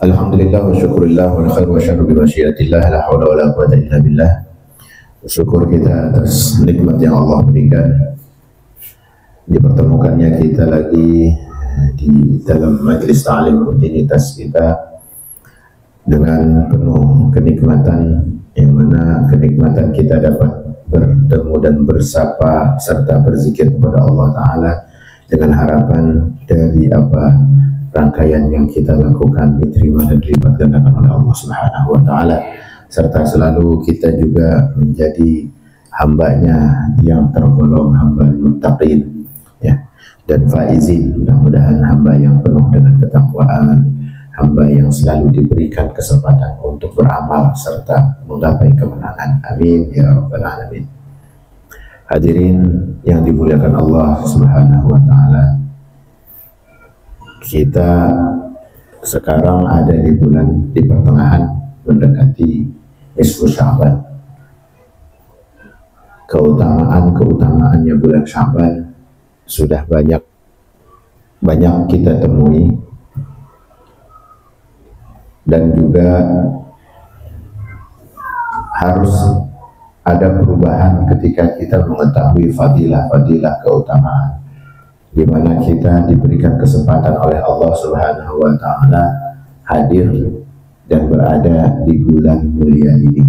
Alhamdulillah wa syukurillah wa khair wa syarru bi masyiatillah la haula wa la quwata illa billah. Syukur kita atas nikmat yang Allah berikan, dipertemukannya kita lagi di dalam majelis ta'lim rutinitas kita dengan penuh kenikmatan, yang mana kenikmatan kita dapat bertemu dan bersapa serta berzikir kepada Allah Ta'ala dengan harapan dari apa rangkaian yang kita lakukan diterima dan dilipat gandakan oleh Allah Subhanahu wa Ta'ala, serta selalu kita juga menjadi hambanya yang tergolong hamba muttaqin ya, dan faizin. Mudah-mudahan hamba yang penuh dengan ketakwaan, hamba yang selalu diberikan kesempatan untuk beramal serta menggapai kemenangan. Amin ya rabbal alamin. Hadirin yang dimuliakan Allah Subhanahu wa Ta'ala, kita sekarang ada di pertengahan mendekati nisfu Sya'ban. Keutamaannya bulan Sya'ban sudah banyak kita temui, dan juga harus ada perubahan ketika kita mengetahui fadilah keutamaan, di mana kita diberikan kesempatan oleh Allah Subhanahu wa Ta'ala hadir dan berada di bulan mulia ini,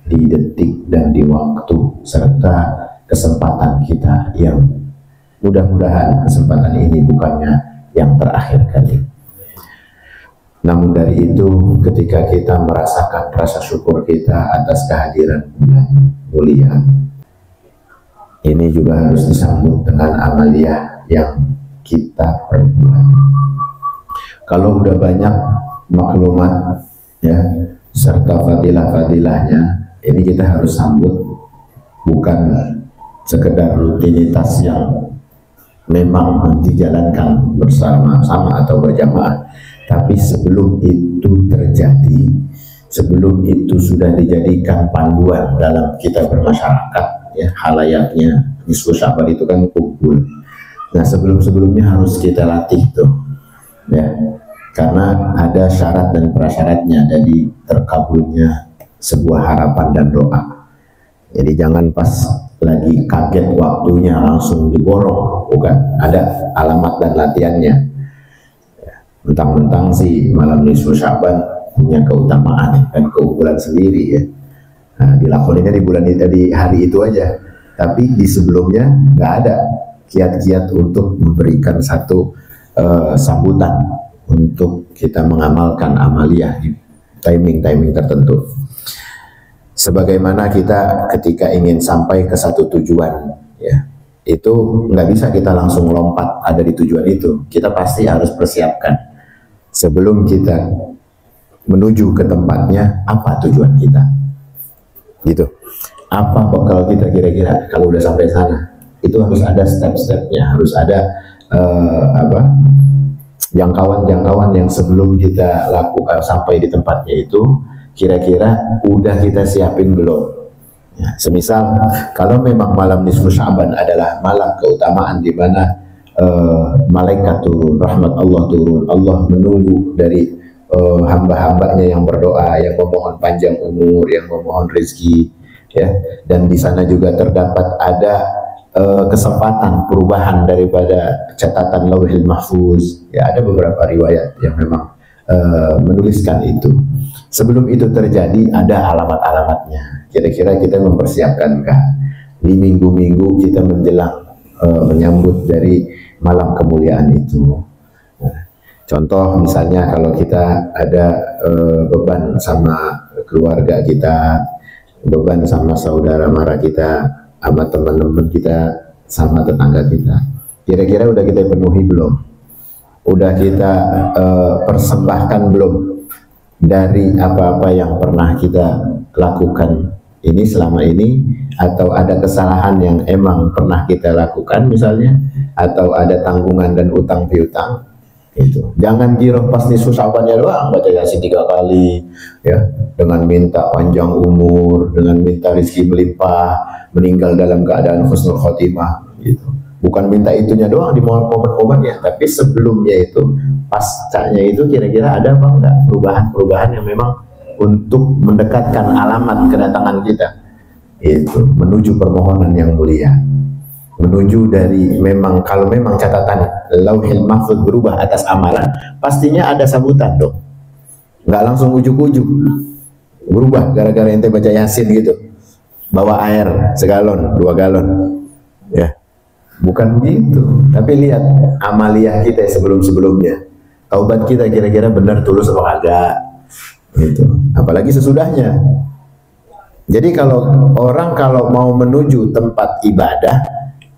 di detik dan di waktu serta kesempatan kita yang mudah-mudahan kesempatan ini bukannya yang terakhir kali. Namun dari itu, ketika kita merasakan rasa syukur kita atas kehadiran bulan mulia ini, juga harus disambut dengan amaliyah yang kita perbuat. Kalau udah banyak maklumat ya serta fadilah-fadilahnya, ini kita harus sambut, bukan sekedar rutinitas yang memang dijalankan bersama-sama atau berjamaah, tapi sebelum itu terjadi, sebelum itu sudah dijadikan panduan dalam kita bermasyarakat ya, halayaknya nisfu Sya'ban itu kan kumpul. Nah, sebelumnya harus kita latih tuh ya, karena ada syarat dan prasyaratnya dari terkabulnya sebuah harapan dan doa. Jadi jangan pas lagi kaget waktunya langsung diborong, bukan, ada alamat dan latihannya. Mentang-mentang sih malam nisfu Sya'ban punya keutamaan dan keunggulan sendiri ya. Nah, dilakoninya di bulan itu, di hari itu aja, tapi di sebelumnya nggak ada kiat-kiat untuk memberikan satu sambutan untuk kita mengamalkan amaliyah di timing-timing tertentu. Sebagaimana kita ketika ingin sampai ke satu tujuan ya, itu nggak bisa kita langsung lompat ada di tujuan itu. Kita pasti harus persiapkan sebelum kita menuju ke tempatnya, apa tujuan kita gitu, apa bekal kita kira-kira kalau udah sampai sana. Itu harus ada step-stepnya, harus ada jangkauan-jangkauan yang sebelum kita lakukan sampai di tempatnya itu, kira-kira udah kita siapin belum ya. Semisal kalau memang malam nisfu Sya'ban adalah malam keutamaan di mana malaikat turun, rahmat Allah turun, Allah menunggu dari hamba-hambanya yang berdoa, yang memohon panjang umur, yang memohon rezeki ya, dan di sana juga terdapat ada kesempatan perubahan daripada catatan Lauhil Mahfuz ya. Ada beberapa riwayat yang memang menuliskan itu. Sebelum itu terjadi ada alamat-alamatnya. Kira-kira kita mempersiapkankah di minggu-minggu kita menjelang menyambut dari malam kemuliaan itu. Nah, contoh misalnya kalau kita ada beban sama keluarga kita, beban sama saudara mara kita, sama teman-teman kita, sama tetangga kita, kira-kira udah kita penuhi belum? Udah kita persembahkan belum dari apa-apa yang pernah kita lakukan ini selama ini, atau ada kesalahan yang emang pernah kita lakukan misalnya, atau ada tanggungan dan utang piutang itu. Jangan giroh pas nisfu Sya'bannya doang baca Yasin 3 kali ya, dengan minta panjang umur, dengan minta rezeki melimpah, meninggal dalam keadaan husnul khotimah gitu. Bukan minta itunya doang di momen-momennya, tapi sebelumnya itu pascanya itu kira-kira ada apa enggak perubahan-perubahan yang memang untuk mendekatkan alamat kedatangan kita itu menuju permohonan yang mulia, menuju dari memang kalau memang catatan Lauhil Mahfuz berubah atas amalan, pastinya ada sambutan dong, nggak langsung ujuk-ujuk berubah gara-gara ente baca Yasin gitu, bawa air segalon 2 galon ya, bukan begitu. Tapi lihat amaliyah kita sebelum-sebelumnya, taubat kita kira-kira benar tulus apa kagak gitu, apalagi sesudahnya. Jadi kalau orang kalau mau menuju tempat ibadah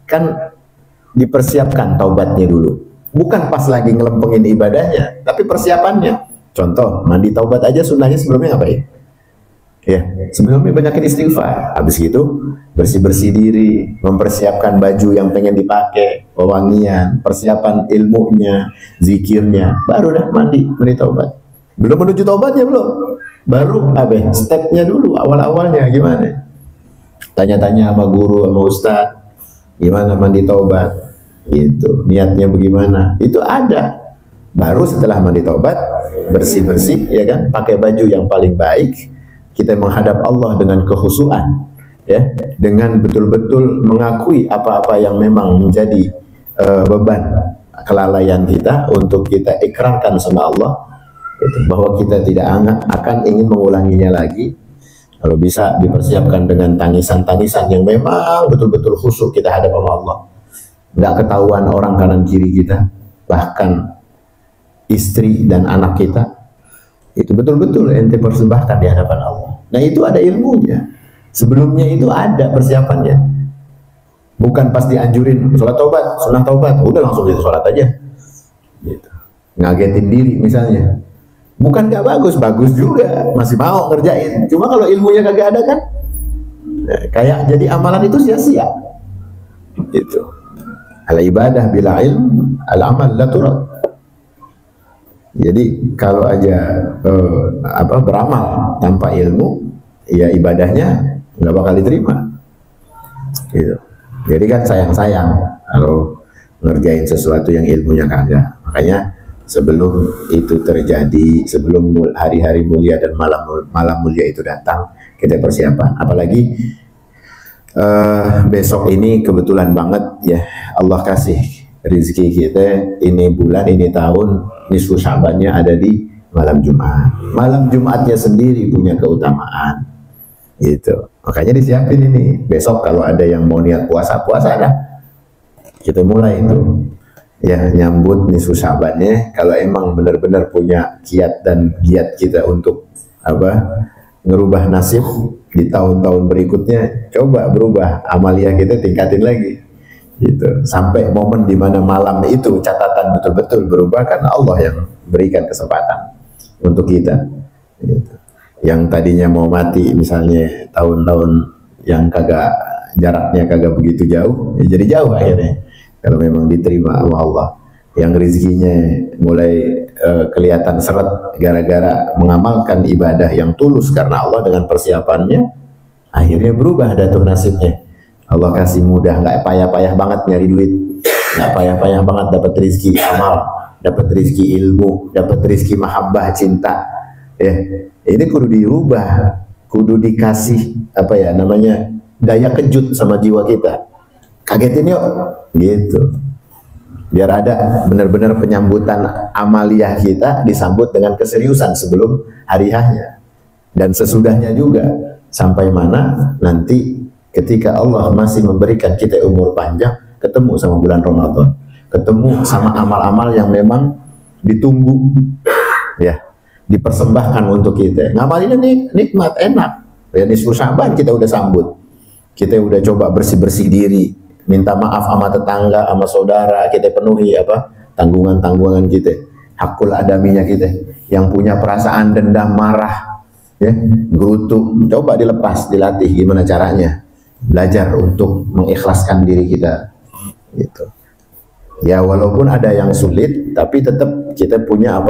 kan dipersiapkan taubatnya dulu, bukan pas lagi ngelempengin ibadahnya, tapi persiapannya. Contoh mandi taubat aja sunnahnya sebelumnya ngapain? Ya, sebelumnya banyakin istighfar, habis itu bersih-bersih diri, mempersiapkan baju yang pengen dipakai, pewangian, persiapan ilmunya, zikirnya, baru dah mandi taubat. Belum menuju taubatnya belum, baru stepnya dulu, awal-awalnya gimana? Tanya-tanya sama guru, sama ustadz, gimana mandi taubat, gitu, niatnya bagaimana, itu ada. Baru setelah mandi taubat, bersih-bersih, ya kan, pakai baju yang paling baik, kita menghadap Allah dengan kekhusyuan, ya, dengan betul-betul mengakui apa-apa yang memang menjadi beban kelalaian kita, untuk kita ikrarkan sama Allah bahwa kita tidak akan ingin mengulanginya lagi. Kalau bisa dipersiapkan dengan tangisan-tangisan yang memang betul-betul khusyuk kita hadap sama Allah, nggak ketahuan orang kanan kiri kita, bahkan istri dan anak kita, itu betul-betul ente persembahkan di hadapan Allah. Nah itu ada ilmunya, sebelumnya itu ada persiapannya, bukan pas dianjurin sholat taubat, sunnah taubat, udah langsung gitu sholat aja gitu. Ngagetin diri misalnya, bukan nggak bagus, bagus juga, masih mau ngerjain, cuma kalau ilmunya kagak ada kan, kayak jadi amalan itu sia-sia gitu. Al ibadah bila ilm, al amal la turad. Jadi kalau aja beramal tanpa ilmu, ya ibadahnya nggak bakal diterima gitu. Jadi kan sayang-sayang kalau ngerjain sesuatu yang ilmunya kagak. Makanya sebelum itu terjadi, sebelum hari-hari mulia dan malam mulia itu datang, kita persiapan. Apalagi besok ini kebetulan banget ya, Allah kasih rezeki kita, ini bulan, ini tahun, nisfu Sya'bannya ada di malam Jumat. Malam Jumatnya sendiri punya keutamaan gitu. Makanya disiapin ini. Besok kalau ada yang mau niat puasa dah. Kita mulai itu. Ya, nyambut nisfu Sya'bannya. Kalau emang benar-benar punya kiat dan giat kita untuk ngerubah nasib di tahun-tahun berikutnya, coba berubah amaliyah kita, tingkatin lagi gitu, sampai momen di mana malam itu catatan betul-betul berubah karena Allah yang berikan kesempatan untuk kita gitu. Yang tadinya mau mati misalnya tahun-tahun yang jaraknya kagak begitu jauh, ya jadi jauh akhirnya kalau memang diterima sama Allah. Yang rezekinya mulai kelihatan seret gara-gara mengamalkan ibadah yang tulus karena Allah dengan persiapannya, akhirnya berubah datur nasibnya. Allah kasih mudah, nggak payah-payah banget nyari duit, nggak payah-payah banget dapat rezeki amal, dapat rezeki ilmu, dapat rezeki mahabbah, cinta. Ya, ini kudu dirubah, kudu dikasih daya kejut sama jiwa kita. Kagetin yuk, gitu. Biar ada benar-benar penyambutan amaliyah kita disambut dengan keseriusan sebelum hari hanya dan sesudahnya juga, sampai mana nanti ketika Allah masih memberikan kita umur panjang, ketemu sama bulan Ramadan, ketemu sama amal-amal yang memang ditunggu, ya, dipersembahkan untuk kita. Ngamalin ini nikmat, enak. Ya, nisfu Sya'ban kita udah sambut, kita udah coba bersih-bersih diri, minta maaf sama tetangga, sama saudara, kita penuhi tanggungan-tanggungan kita, hakul adaminya kita, yang punya perasaan dendam, marah, ya, gerutu, coba dilepas, dilatih gimana caranya. Belajar untuk mengikhlaskan diri kita gitu. Ya walaupun ada yang sulit, tapi tetap kita punya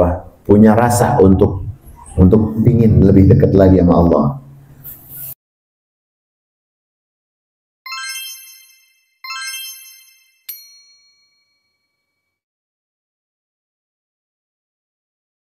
punya rasa untuk pingin lebih dekat lagi sama Allah.